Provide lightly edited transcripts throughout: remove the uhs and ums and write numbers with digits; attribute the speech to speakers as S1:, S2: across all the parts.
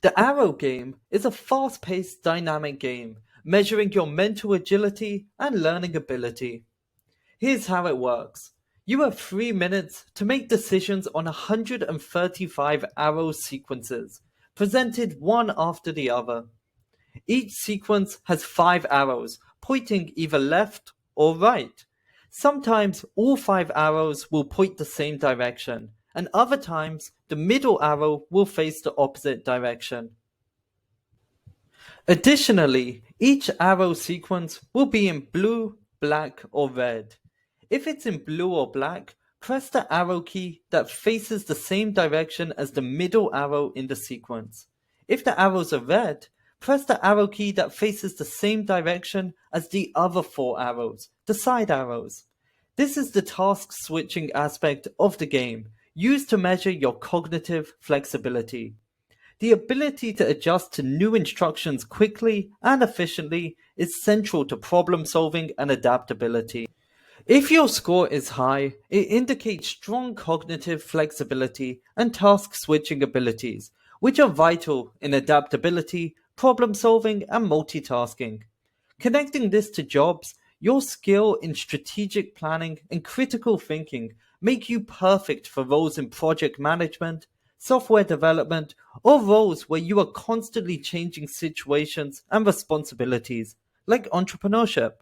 S1: The Arrow game is a fast-paced dynamic game measuring your mental agility and learning ability. Here's how it works. You have 3 minutes to make decisions on 135 arrow sequences, presented one after the other. Each sequence has 5 arrows, pointing either left or right. Sometimes all 5 arrows will point the same direction, and other times the middle arrow will face the opposite direction. Additionally, each arrow sequence will be in blue, black, or red. If it's in blue or black, press the arrow key that faces the same direction as the middle arrow in the sequence. If the arrows are red, press the arrow key that faces the same direction as the other 4 arrows, the side arrows. This is the task switching aspect of the game, used to measure your cognitive flexibility. The ability to adjust to new instructions quickly and efficiently is central to problem solving and adaptability. If your score is high, it indicates strong cognitive flexibility and task switching abilities, which are vital in adaptability, problem solving, and multitasking. Connecting this to jobs, your skill in strategic planning and critical thinking make you perfect for roles in project management, software development, or roles where you are constantly changing situations and responsibilities, like entrepreneurship.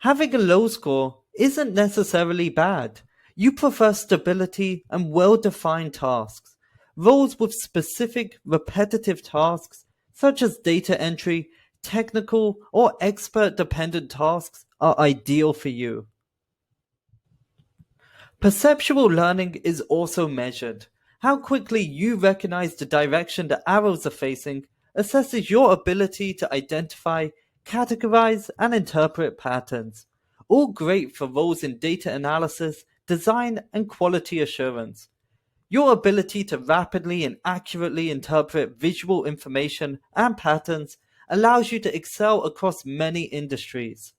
S1: Having a low score isn't necessarily bad. You prefer stability and well-defined tasks. Roles with specific, repetitive tasks, such as data entry, technical, or expert-dependent tasks, are ideal for you. Perceptual learning is also measured. How quickly you recognize the direction the arrows are facing assesses your ability to identify, categorize, and interpret patterns. All great for roles in data analysis, design, and quality assurance. Your ability to rapidly and accurately interpret visual information and patterns allows you to excel across many industries.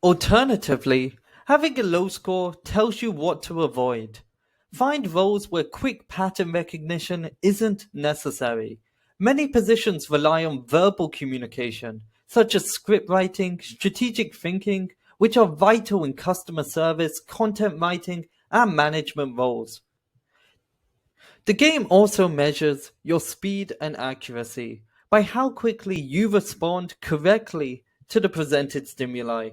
S1: Alternatively, having a low score tells you what to avoid. Find roles where quick pattern recognition isn't necessary. Many positions rely on verbal communication, such as script writing, strategic thinking, which are vital in customer service, content writing, and management roles. The game also measures your speed and accuracy by how quickly you respond correctly to the presented stimuli.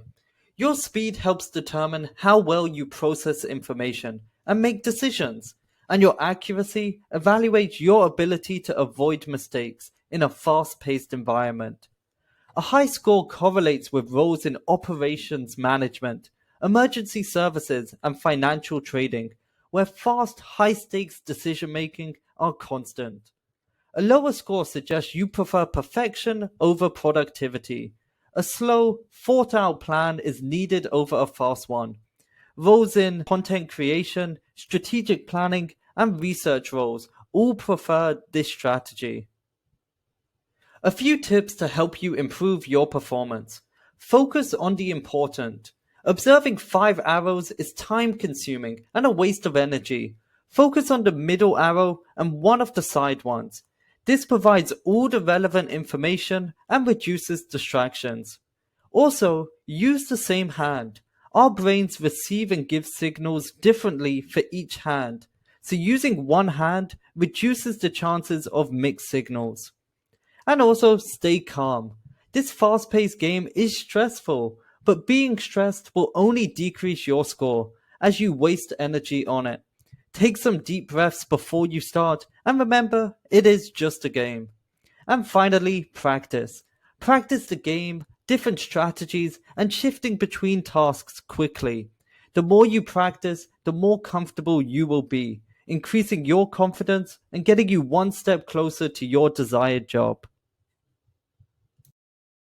S1: Your speed helps determine how well you process information and make decisions, and your accuracy evaluates your ability to avoid mistakes in a fast paced environment. A high score correlates with roles in operations management, emergency services, and financial trading, where fast, high stakes decision making are constant. A lower score suggests you prefer perfection over productivity. A slow, thought out plan is needed over a fast one. Roles in content creation, strategic planning, and research roles all prefer this strategy. A few tips to help you improve your performance. Focus on the important. Observing 5 arrows is time consuming and a waste of energy. Focus on the middle arrow and one of the side ones. This provides all the relevant information and reduces distractions. Also, use the same hand. Our brains receive and give signals differently for each hand, so using one hand reduces the chances of mixed signals. And also stay calm. This fast paced game is stressful, but being stressed will only decrease your score as you waste energy on it. Take some deep breaths before you start, and remember, it is just a game. And finally, practice. Practice the game, different strategies, and shifting between tasks quickly. The more you practice, the more comfortable you will be, increasing your confidence and getting you one step closer to your desired job.